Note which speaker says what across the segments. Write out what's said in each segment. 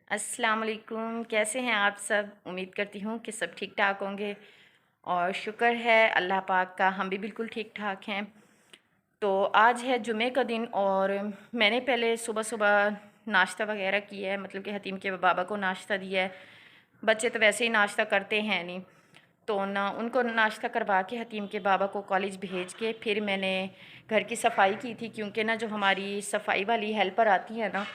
Speaker 1: अस्सलाम वालेकुम। कैसे हैं आप सब? उम्मीद करती हूँ कि सब ठीक ठाक होंगे और शुक्र है अल्लाह पाक का, हम भी बिल्कुल ठीक ठाक हैं। तो आज है जुमे का दिन और मैंने पहले सुबह सुबह नाश्ता वगैरह किया है, मतलब कि हतीम के बाबा को नाश्ता दिया है। बच्चे तो वैसे ही नाश्ता करते हैं नहीं, तो ना उनको नाश्ता करवा के हतीम के बाबा को कॉलेज भेज के फिर मैंने घर की सफाई की थी, क्योंकि ना जो हमारी सफाई वाली हेल्पर आती है ना,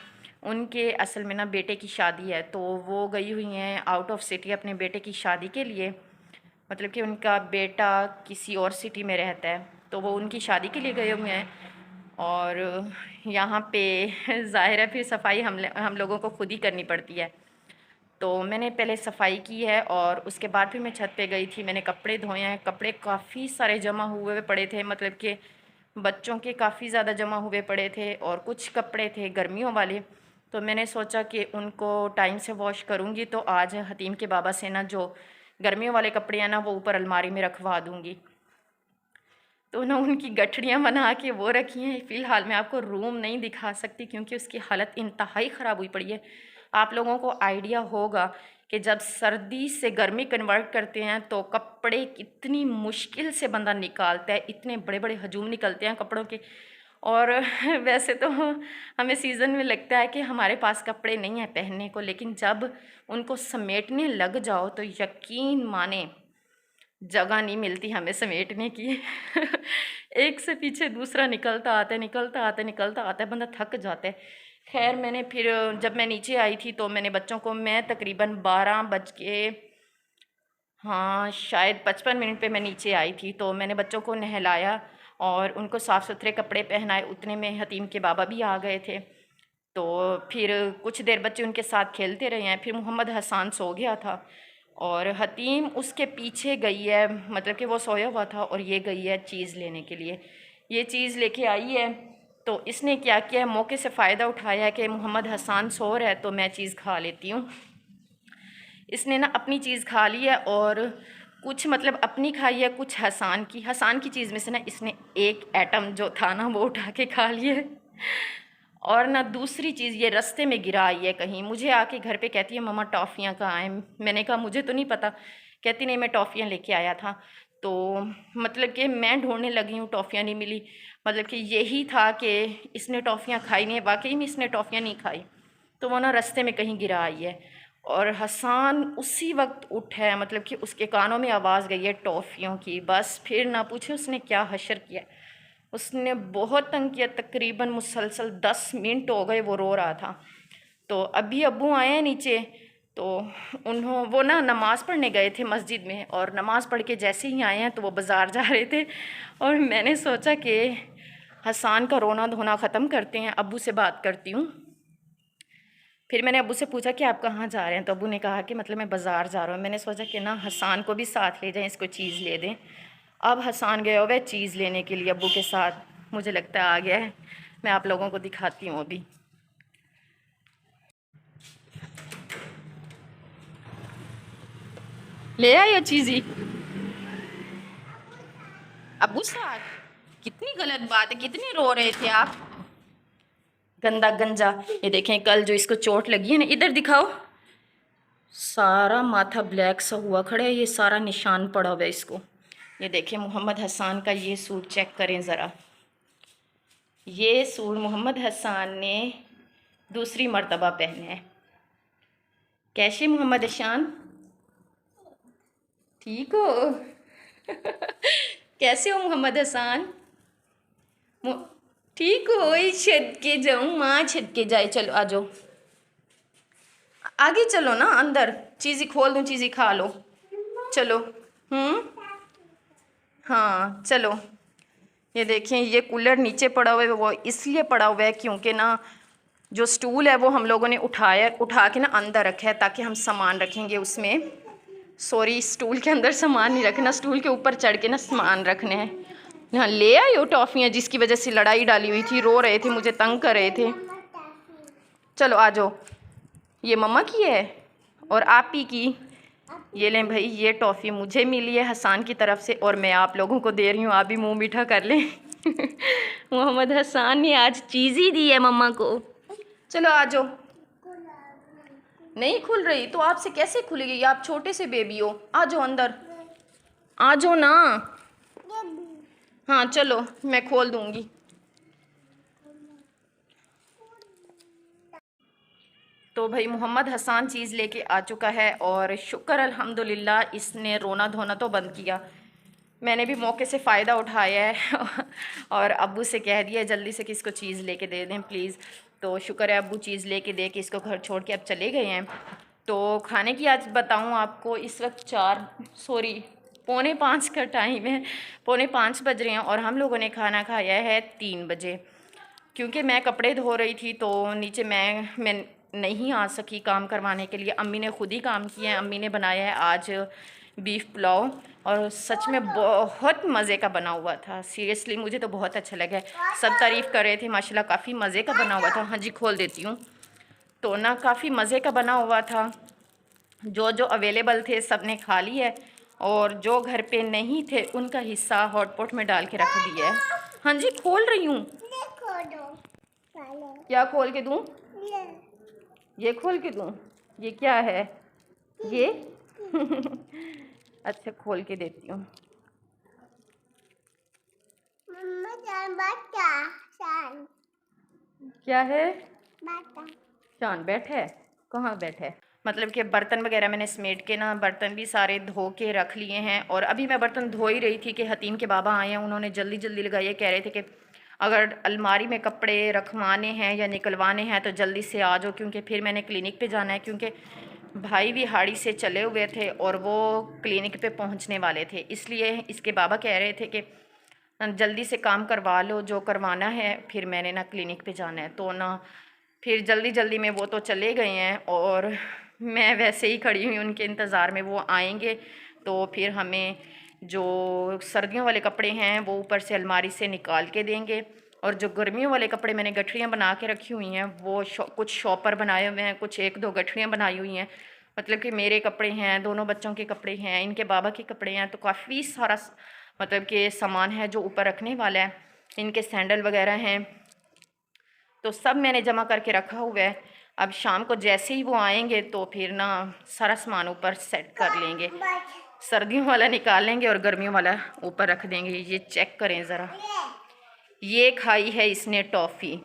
Speaker 1: उनके असल में ना बेटे की शादी है, तो वो गई हुई हैं आउट ऑफ सिटी अपने बेटे की शादी के लिए। मतलब कि उनका बेटा किसी और सिटी में रहता है, तो वो उनकी शादी के लिए गए हुए हैं। और यहाँ पे ज़ाहिर है फिर सफाई हम लोगों को खुद ही करनी पड़ती है। तो मैंने पहले सफाई की है और उसके बाद फिर मैं छत पे गई थी, मैंने कपड़े धोए हैं। कपड़े काफ़ी सारे जमा हुए पड़े थे, मतलब कि बच्चों के काफ़ी ज़्यादा जमा हुए पड़े थे और कुछ कपड़े थे गर्मियों वाले। तो मैंने सोचा कि उनको टाइम से वॉश करूँगी, तो आज हतीम के बाबा से ना जो गर्मियों वाले कपड़े हैं ना वो ऊपर अलमारी में रखवा दूँगी। तो ना उनकी गठड़ियाँ बना के वो रखी हैं। फ़िलहाल मैं आपको रूम नहीं दिखा सकती क्योंकि उसकी हालत इंतहाई ख़राब हुई पड़ी है। आप लोगों को आइडिया होगा कि जब सर्दी से गर्मी कन्वर्ट करते हैं तो कपड़े कितनी मुश्किल से बंदा निकालता है, इतने बड़े बड़े हजूम निकलते हैं कपड़ों के। और वैसे तो हमें सीज़न में लगता है कि हमारे पास कपड़े नहीं हैं पहनने को, लेकिन जब उनको समेटने लग जाओ तो यकीन माने जगह नहीं मिलती हमें समेटने की। एक से पीछे दूसरा निकलता आता है, निकलता आता है, निकलता आता है, बंदा थक जाता है। खैर मैंने फिर जब मैं नीचे आई थी तो मैंने बच्चों को, मैं तकरीबन 12 बज के, हाँ शायद 55 मिनट पे मैं नीचे आई थी, तो मैंने बच्चों को नहलाया और उनको साफ़ सुथरे कपड़े पहनाए। उतने में हतीम के बाबा भी आ गए थे, तो फिर कुछ देर बच्चे उनके साथ खेलते रहे हैं। फिर मोहम्मद हसन सो गया था और हतीम उसके पीछे गई है, मतलब कि वो सोया हुआ था और ये गई है चीज़ लेने के लिए। ये चीज़ लेके आई है, तो इसने क्या किया है, मौके से फ़ायदा उठाया है कि मोहम्मद हसन सो रहा है तो मैं चीज़ खा लेती हूँ। इसने ना अपनी चीज़ खा ली है और कुछ मतलब अपनी खाई है, कुछ हसान की चीज़ में से ना इसने एक एटम जो था ना वो उठा के खा लिया है। और ना दूसरी चीज़ ये रास्ते में गिरा आई है कहीं, मुझे आके घर पे कहती है मम्मा टॉफ़ियाँ कहाँ हैं। मैंने कहा मुझे तो नहीं पता। कहती नहीं मैं टॉफ़ियाँ लेके आया था। तो मतलब कि मैं ढूंढने लगी हूँ, टॉफ़ियाँ नहीं मिली। मतलब कि यही था कि इसने टॉफ़ियाँ खाई नहीं है, वाकई में इसने टॉफ़ियाँ नहीं खाई, तो वो ना रास्ते में कहीं गिरा आई है। और हसान उसी वक्त उठा है, मतलब कि उसके कानों में आवाज़ गई है टॉफ़ियों की। बस फिर ना पूछे उसने क्या हशर किया। उसने बहुत तंग किया, तकरीबन मुसलसल 10 मिनट हो गए वो रो रहा था। तो अभी अब्बू आए हैं नीचे, तो वो ना नमाज़ पढ़ने गए थे मस्जिद में, और नमाज़ पढ़ के जैसे ही आए हैं तो वो बाज़ार जा रहे थे। और मैंने सोचा कि हसान का रोना धोना ख़त्म करते हैं, अब्बू से बात करती हूँ। फिर मैंने अब्बू से पूछा कि आप कहाँ जा रहे हैं, तो अब्बू ने कहा कि मतलब मैं बाज़ार जा रहा हूँ। मैंने सोचा कि ना हसान को भी साथ ले जाएं, इसको चीज़ ले दें। अब हसान गया हुआ है चीज़ लेने के लिए अब्बू के साथ, मुझे लगता है आ गया है। मैं आप लोगों को दिखाती हूँ अभी। ले आए चीज़ ही अब्बू साथ? कितनी गलत बात है, कितनी रो रहे थे आप, गंदा गंजा। ये देखें कल जो इसको चोट लगी है ना, इधर दिखाओ, सारा माथा ब्लैक सा हुआ खड़ा है, ये सारा निशान पड़ा हुआ है इसको। ये देखें मोहम्मद हसान का ये सूट चेक करें ज़रा। ये सूट मोहम्मद हसान ने दूसरी मर्तबा पहने हैं। कैसे मोहम्मद हसान, ठीक हो? कैसे हो मोहम्मद हसान? मो- ठीक हो? ओए छत के जाऊँ, माँ छत के जाए, चलो आ जाओ, आगे चलो ना, अंदर चीज़ी खोल दूँ, चीज़ी खा लो, चलो। हम्म, हाँ चलो। ये देखें ये कूलर नीचे पड़ा हुआ है, वो इसलिए पड़ा हुआ है क्योंकि ना जो स्टूल है वो हम लोगों ने उठा के ना अंदर रखा है, ताकि हम सामान रखेंगे उसमें। सॉरी, स्टूल के अंदर सामान नहीं रखना, स्टूल के ऊपर चढ़ के ना सामान रखने हैं। यहाँ ले आई हो टॉफ़ियाँ, जिसकी वजह से लड़ाई डाली हुई थी, रो रहे थे, मुझे तंग कर रहे थे। चलो आ जाओ, ये मम्मा की है और आप ही की। ये लें भाई, ये टॉफ़ी मुझे मिली है हसान की तरफ से और मैं आप लोगों को दे रही हूँ, आप भी मुंह मीठा कर लें। मोहम्मद हसान ने आज चीज़ ही दी है मम्मा को। चलो आ जाओ, नहीं खुल रही तो आपसे कैसे खुलेगी? आप छोटे से बेबी हो, आ जाओ अंदर, आ जाओ ना। हाँ चलो मैं खोल दूंगी। तो भाई मोहम्मद हसन चीज़ लेके आ चुका है और शुक्र अल्हम्दुलिल्लाह इसने रोना धोना तो बंद किया। मैंने भी मौके से फ़ायदा उठाया है और अब्बू से कह दिया जल्दी से कि इसको चीज़ लेके दे दें प्लीज़। तो शुक्र है अब्बू चीज़ लेके दे के इसको घर छोड़ के अब चले गए हैं। तो खाने की आज बताऊं आपको, इस वक्त 4 पौने 5 का टाइम है, पौने 5 बज रहे हैं और हम लोगों ने खाना खाया है 3 बजे। क्योंकि मैं कपड़े धो रही थी तो नीचे मैं नहीं आ सकी काम करवाने के लिए। अम्मी ने खुद ही काम किया है। अम्मी ने बनाया है आज बीफ पुलाव और सच में बहुत मज़े का बना हुआ था। सीरियसली मुझे तो बहुत अच्छा लगा। सब तारीफ़ कर रहे थे माशाल्लाह, काफ़ी मज़े का बना हुआ था। हाँ जी खोल देती हूँ। तो ना काफ़ी मज़े का बना हुआ था। जो जो अवेलेबल थे सब ने खा ली है और जो घर पे नहीं थे उनका हिस्सा हॉटपॉट में डाल के रख दिया है। हाँ जी खोल रही हूँ। क्या खोल के दूँ? ये खोल के दूँ? ये क्या है ये? अच्छा खोल के देती हूँ। क्या है? शान बैठे? कहाँ बैठे? मतलब कि बर्तन वगैरह मैंने समेट के ना, बर्तन भी सारे धो के रख लिए हैं और अभी मैं बर्तन धो ही रही थी कि हतीम के बाबा आए हैं। उन्होंने जल्दी जल्दी लगाई, कह रहे थे कि अगर अलमारी में कपड़े रखवाने हैं या निकलवाने हैं तो जल्दी से आ जाओ, क्योंकि फिर मैंने क्लिनिक पे जाना है। क्योंकि भाई भी हाड़ी से चले हुए थे और वो क्लिनिक पे पहुंचने वाले थे, इसलिए इसके बाबा कह रहे थे कि जल्दी से काम करवा लो जो करवाना है, फिर मैंने ना क्लिनिक पे जाना है। तो ना फिर जल्दी जल्दी में वो तो चले गए हैं और मैं वैसे ही खड़ी हुई उनके इंतज़ार में। वो आएंगे तो फिर हमें जो सर्दियों वाले कपड़े हैं वो ऊपर से अलमारी से निकाल के देंगे और जो गर्मियों वाले कपड़े मैंने गठरियाँ बना के रखी हुई हैं वो कुछ शॉपर बनाए हुए हैं, कुछ 1-2 गठरियाँ बनाई हुई हैं। मतलब कि मेरे कपड़े हैं, दोनों बच्चों के कपड़े हैं, इनके बाबा के कपड़े हैं। तो काफ़ी सारा मतलब कि सामान है जो ऊपर रखने वाला है। इनके सैंडल वगैरह हैं तो सब मैंने जमा करके रखा हुआ है। अब शाम को जैसे ही वो आएंगे तो फिर ना सारा सामान ऊपर सेट कर लेंगे। सर्दियों वाला निकाल लेंगे और गर्मियों वाला ऊपर रख देंगे। ये चेक करें ज़रा, ये खाई है इसने टॉफ़ी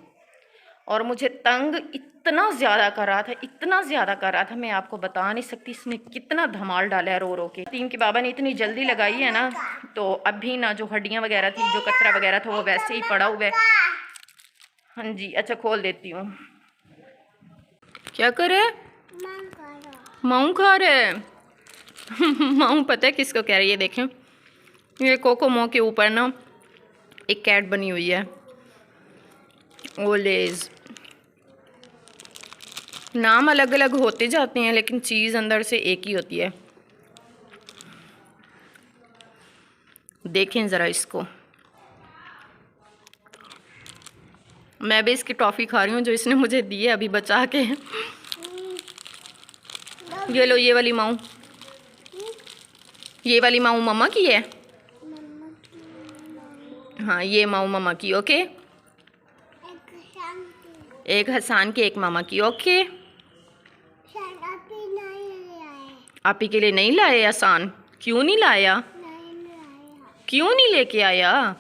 Speaker 1: और मुझे तंग इतना ज़्यादा कर रहा था, इतना ज़्यादा कर रहा था, मैं आपको बता नहीं सकती इसने कितना धमाल डाला है रो रो के। टीम के बाबा ने इतनी जल्दी लगाई है ना, तो अभी ना जो हड्डियाँ वगैरह थी, जो कचरा वगैरह था वो वैसे ही पड़ा हुआ है। हाँ जी अच्छा खोल देती हूँ। क्या करे? माऊ खा रहे? माऊ पता है किसको कह रही है? देखें ये कोकोमो के ऊपर ना एक कैट बनी हुई है, ओलेज। नाम अलग अलग होते जाते हैं लेकिन चीज़ अंदर से एक ही होती है। देखें ज़रा इसको, मैं भी इसकी टॉफ़ी खा रही हूँ जो इसने मुझे दी है अभी बचा के। ये लो ये वाली माऊ, ये वाली माऊ मम्मा की है। हाँ ये माऊ मम्मा की, ओके। एक हसान की, एक मामा की, ओके। आप ही के लिए नहीं लाए आसान? क्यों नहीं लाया? क्यों नहीं लेके आया?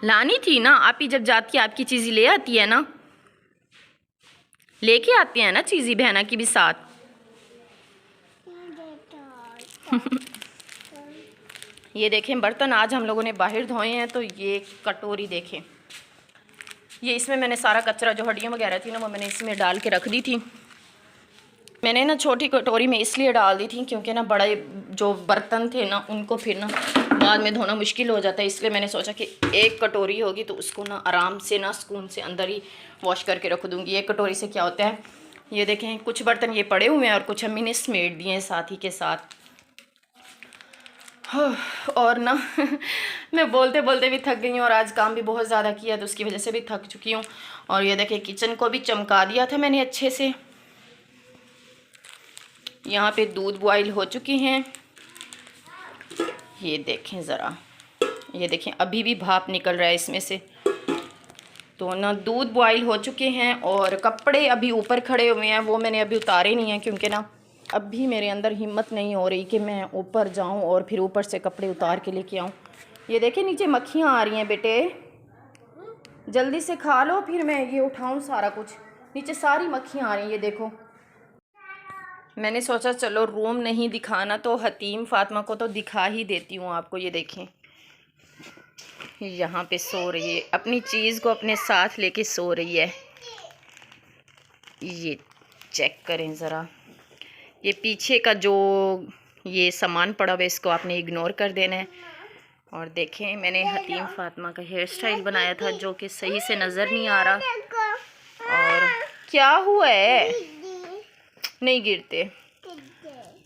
Speaker 1: लानी थी ना, आप ही जब जाती है आपकी चीज़ी ले आती है ना, लेके आती है ना चीज़ी बहना की भी साथ। ये देखें बर्तन आज हम लोगों ने बाहर धोए हैं। तो ये कटोरी देखें, ये इसमें मैंने सारा कचरा जो हड्डियाँ वगैरह थी ना वो मैंने इसमें डाल के रख दी थी। मैंने ना छोटी कटोरी में इसलिए डाल दी थी क्योंकि ना बड़े जो बर्तन थे ना उनको फिर ना बाद में धोना मुश्किल हो जाता है, इसलिए मैंने सोचा कि एक कटोरी होगी तो उसको ना आराम से ना सुकून से अंदर ही वॉश करके रख दूँगी। एक कटोरी से क्या होता है, ये देखें कुछ बर्तन ये पड़े हुए हैं और कुछ अम्मी ने समेट दिए हैं साथ ही के साथ। और ना मैं बोलते बोलते भी थक गई हूँ और आज काम भी बहुत ज़्यादा किया तो उसकी वजह से भी थक चुकी हूँ। और ये देखें किचन को भी चमका दिया था मैंने अच्छे से। यहाँ पे दूध बॉईल हो चुकी हैं, ये देखें ज़रा, ये देखें अभी भी भाप निकल रहा है इसमें से। तो ना दूध बॉईल हो चुके हैं और कपड़े अभी ऊपर खड़े हुए हैं, वो मैंने अभी उतारे नहीं हैं क्योंकि ना अभी मेरे अंदर हिम्मत नहीं हो रही कि मैं ऊपर जाऊं और फिर ऊपर से कपड़े उतार के लेके आऊं। ये देखें नीचे मक्खियाँ आ रही हैं बेटे, जल्दी से खा लो फिर मैं ये उठाऊं सारा कुछ। नीचे सारी मक्खियाँ आ रही हैं, ये देखो। मैंने सोचा चलो रूम नहीं दिखाना तो हतीम फातिमा को तो दिखा ही देती हूँ आपको। ये देखें यहाँ पे सो रही है, अपनी चीज़ को अपने साथ लेके सो रही है। ये चेक करें ज़रा, ये पीछे का जो ये सामान पड़ा हुआ है इसको आपने इग्नोर कर देना है। और देखें मैंने हतीम फातिमा का हेयर स्टाइल बनाया था जो कि सही से नज़र नहीं आ रहा। और क्या हुआ है, नहीं गिरते।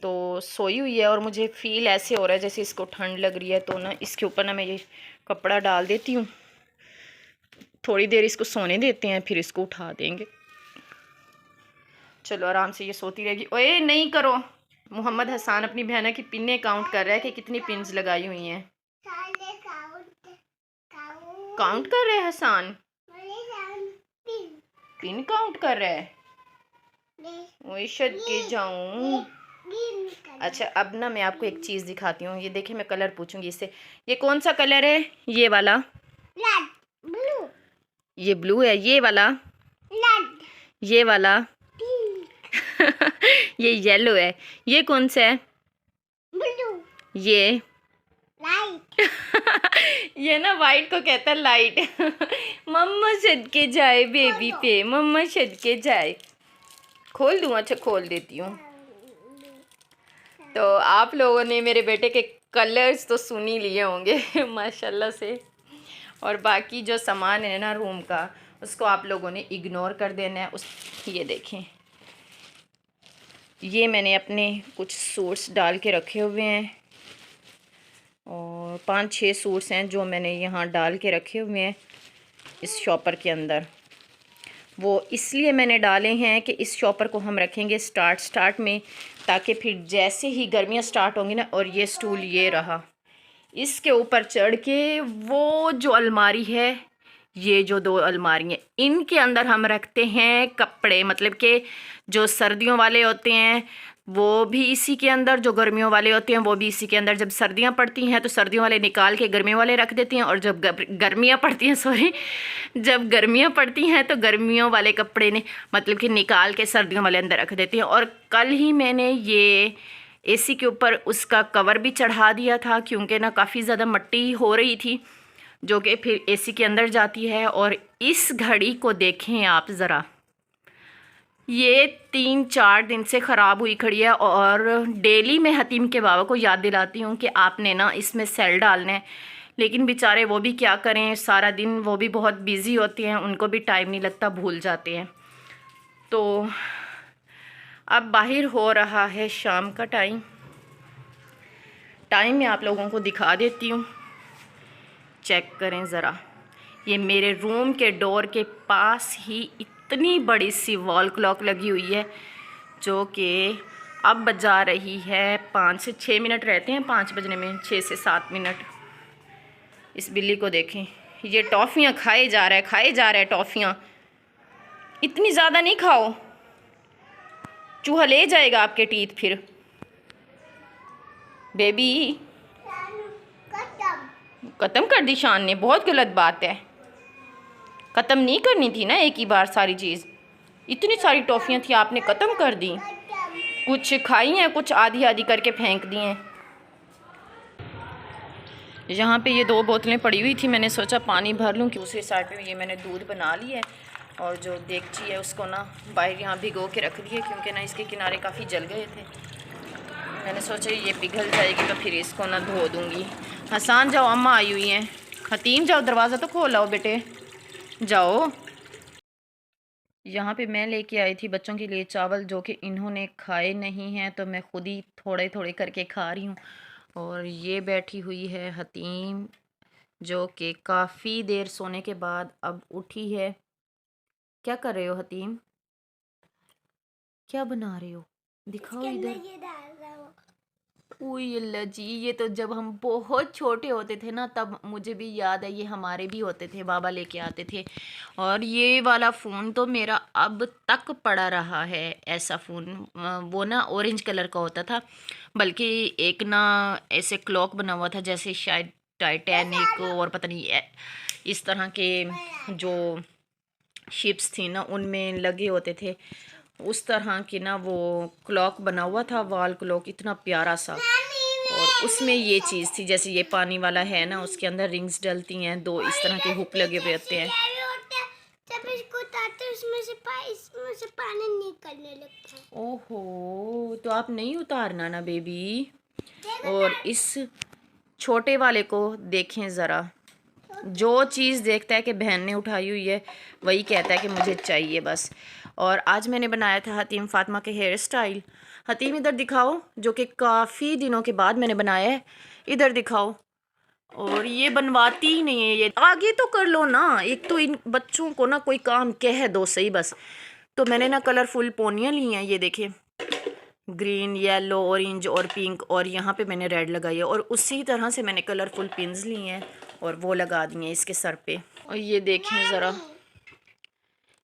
Speaker 1: तो सोई हुई है और मुझे फ़ील ऐसे हो रहा है जैसे इसको ठंड लग रही है, तो ना इसके ऊपर ना मैं ये कपड़ा डाल देती हूँ, थोड़ी देर इसको सोने देते हैं फिर इसको उठा देंगे। चलो आराम से ये सोती रहेगी। ओए नहीं करो। मोहम्मद हसन अपनी बहना की पिने काउंट कर रहा है कि कितनी पिन्स लगाई हुई हैं। काउंट कर रहे हैं हसन, पिन काउंट कर रहा है। ओए शद के जाऊं। अच्छा अब ना मैं आपको एक चीज़ दिखाती हूँ। ये देखिए मैं कलर पूछूंगी इससे, ये कौन सा कलर है? ये वाला ब्लू, ये ब्लू है। ये वाला ये वाला ये येलो है। ये कौन सा है? ब्लू। ये लाइट ये ना वाइट को कहता है लाइट। मम्मा सदके जाए बेबी पे, मम्मा सदके जाए। खोल दूँ? अच्छा खोल देती हूँ। तो आप लोगों ने मेरे बेटे के कलर्स तो सुन ही लिए होंगे माशाल्लाह से। और बाकी जो सामान है ना रूम का, उसको आप लोगों ने इग्नोर कर देना है। ये देखें, ये मैंने अपने कुछ सूट्स डाल के रखे हुए हैं और 5-6 सूट्स हैं जो मैंने यहाँ डाल के रखे हुए हैं इस शॉपर के अंदर। वो इसलिए मैंने डाले हैं कि इस शॉपर को हम रखेंगे स्टार्ट में, ताकि फिर जैसे ही गर्मियाँ स्टार्ट होंगी ना, और ये स्टूल ये रहा, इसके ऊपर चढ़ के वो जो अलमारी है, ये जो 2 अलमारी हैं, इनके अंदर हम रखते हैं कपड़े। मतलब कि जो सर्दियों वाले होते हैं वो भी इसी के अंदर, जो गर्मियों वाले होते हैं वो भी इसी के अंदर। जब सर्दियां पड़ती हैं तो सर्दियों वाले निकाल के गर्मियों वाले रख देते हैं, और जब गर्मियां पड़ती हैं जब गर्मियां पड़ती हैं तो गर्मियों वाले कपड़े ने मतलब कि निकाल के सर्दियों वाले अंदर रख देते हैं। और कल ही मैंने ये एसी के ऊपर उसका कवर भी चढ़ा दिया था क्योंकि ना काफ़ी ज़्यादा मिट्टी हो रही थी जो कि फिर एसी के अंदर जाती है। और इस घड़ी को देखें आप ज़रा, ये 3-4 दिन से ख़राब हुई खड़ी है। और डेली मैं हतीम के बाबा को याद दिलाती हूँ कि आपने ना इसमें सेल डालना है, लेकिन बेचारे वो भी क्या करें, सारा दिन वो भी बहुत बिज़ी होते हैं, उनको भी टाइम नहीं लगता, भूल जाते हैं। तो अब बाहर हो रहा है शाम का टाइम मैं आप लोगों को दिखा देती हूँ। चेक करें ज़रा, ये मेरे रूम के डोर के पास ही इतनी बड़ी सी वॉल क्लॉक लगी हुई है जो कि अब बजा रही है 5 से 6 मिनट रहते हैं 5 बजने में, 6 से 7 मिनट। इस बिल्ली को देखें, ये टॉफ़ियाँ खाए जा रहा है टॉफ़ियाँ। इतनी ज़्यादा नहीं खाओ, चूहा ले जाएगा आपके टीथ फिर। बेबी ख़त्म कर दी शान ने, बहुत गलत बात है, ख़त्म नहीं करनी थी ना एक ही बार सारी चीज़। इतनी सारी टॉफ़ियाँ थी आपने ख़त्म कर दी, कुछ खाई हैं कुछ आधी आधी करके फेंक दी हैं। यहाँ पे ये 2 बोतलें पड़ी हुई थी, मैंने सोचा पानी भर लूँ। दूसरी साइड पे ये मैंने दूध बना ली है और जो देगची है उसको ना बाहर यहाँ भिगो के रख दी है क्योंकि ना इसके किनारे काफ़ी जल गए थे। मैंने सोचा ये पिघल जाएगी तो फिर इसको ना धो दूँगी। हसन जाओ, अम्मा आई हुई हैं। हतीम जाओ, दरवाज़ा तो खोल आओ बेटे, जाओ। यहाँ पे मैं लेके आई थी बच्चों के लिए चावल जो कि इन्होंने खाए नहीं हैं, तो मैं खुद ही थोड़े थोड़े करके खा रही हूँ। और ये बैठी हुई है हतीम जो कि काफ़ी देर सोने के बाद अब उठी है। क्या कर रहे हो हतीम, क्या बना रहे हो? दिखाओ इधर। ओए अल्लाह जी, ये तो जब हम बहुत छोटे होते थे ना तब मुझे भी याद है, ये हमारे भी होते थे, बाबा लेके आते थे। और ये वाला फ़ोन तो मेरा अब तक पड़ा रहा है। ऐसा फ़ोन वो ना ऑरेंज कलर का होता था, बल्कि एक ना ऐसे क्लॉक बना हुआ था जैसे शायद टाइटैनिक और पता नहीं इस तरह के जो शिप्स थी ना उनमें लगे होते थे, उस तरह की ना वो क्लॉक बना हुआ था, वॉल क्लॉक, इतना प्यारा सा। और उसमें ये चीज़ थी, जैसे ये पानी वाला है ना, उसके अंदर रिंग्स डलती हैं, दो इस तरह के हुक लगे हुए होते हैं।
Speaker 2: जब इसको उतारते हैं इसमें से पानी निकलने लगता है।
Speaker 1: ओहो, तो आप नहीं उतारना ना बेबी। और इस छोटे वाले को देखें ज़रा, जो चीज़ देखता है कि बहन ने उठाई हुई है वही कहता है कि मुझे चाहिए बस। और आज मैंने बनाया था हतीम फातिमा के हेयर स्टाइल। हतीम इधर दिखाओ, जो कि काफ़ी दिनों के बाद मैंने बनाया है, इधर दिखाओ। और ये बनवाती ही नहीं है, ये आगे तो कर लो ना, एक तो इन बच्चों को ना कोई काम कह दो सही बस। तो मैंने ना कलरफुल पोनियाँ ली हैं, ये देखिए, ग्रीन, येलो, ऑरेंज और पिंक, और यहाँ पे मैंने रेड लगाई है। और उसी तरह से मैंने कलरफुल पिन्स ली हैं और वो लगा दी हैं इसके सर पे। और ये देखें ज़रा,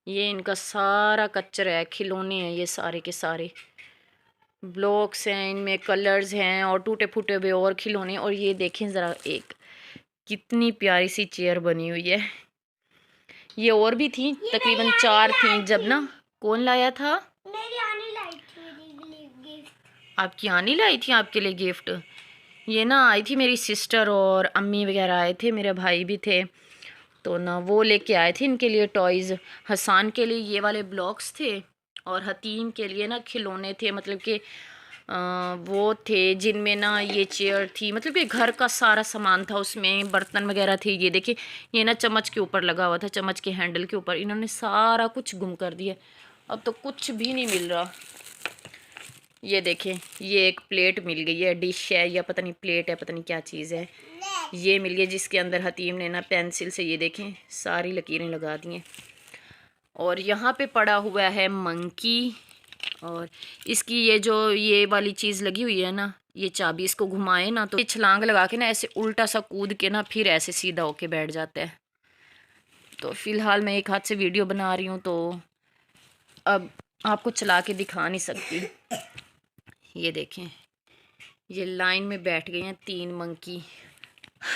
Speaker 1: ये इनका सारा कच्चर है, खिलौने हैं ये सारे के सारे, ब्लॉक्स हैं, इनमें कलर्स हैं और टूटे फूटे हुए और खिलौने। और ये देखें ज़रा, एक कितनी प्यारी सी चेयर बनी हुई है। ये और भी थी, तकरीबन 4 थी जब ना। कौन लाया था?
Speaker 2: मेरी आनी लाई थी गिफ्ट।
Speaker 1: आपकी आनी लाई थी आपके लिए गिफ्ट? ये ना आई थी मेरी सिस्टर और अम्मी वगैरह आए थे, मेरे भाई भी थे, तो ना वो लेके आए थे इनके लिए टॉयज़। हसान के लिए ये वाले ब्लॉक्स थे और हतीम के लिए ना खिलौने थे, मतलब कि वो थे जिनमें ना ये चेयर थी, मतलब कि घर का सारा सामान था उसमें, बर्तन वगैरह थे। ये देखिए, ये ना चम्मच के ऊपर लगा हुआ था, चम्मच के हैंडल के ऊपर। इन्होंने सारा कुछ गुम कर दिया, अब तो कुछ भी नहीं मिल रहा। ये देखें, ये एक प्लेट मिल गई है, डिश है या पता नहीं प्लेट है, पता नहीं क्या चीज़ है, ये मिल गई, जिसके अंदर हतीम ने ना पेंसिल से ये देखें सारी लकीरें लगा दी हैं। और यहाँ पे पड़ा हुआ है मंकी, और इसकी ये जो ये वाली चीज़ लगी हुई है ना, ये चाबी, इसको घुमाए ना तो ये छलांग लगा के ना ऐसे उल्टा सा कूद के ना फिर ऐसे सीधा होके बैठ जाता है। तो फ़िलहाल मैं एक हाथ से वीडियो बना रही हूँ, तो अब आपको चला के दिखा नहीं सकती। ये देखें, ये लाइन में बैठ गए हैं 3 मंकी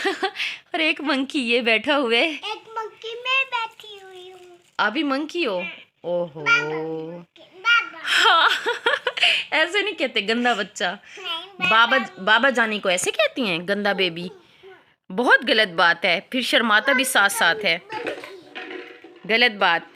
Speaker 1: और एक मंकी ये बैठा हुआ है।
Speaker 2: एक मंकी मैं बैठी हुई हूँ।
Speaker 1: अभी मंकी हो? ओहो,
Speaker 2: बाबा।
Speaker 1: ऐसे नहीं कहते, गंदा बच्चा।
Speaker 2: नहीं,
Speaker 1: बाबा जानी को ऐसे कहती हैं, गंदा बेबी? बहुत गलत बात है, फिर शर्माता भी साथ साथ है, गलत बात।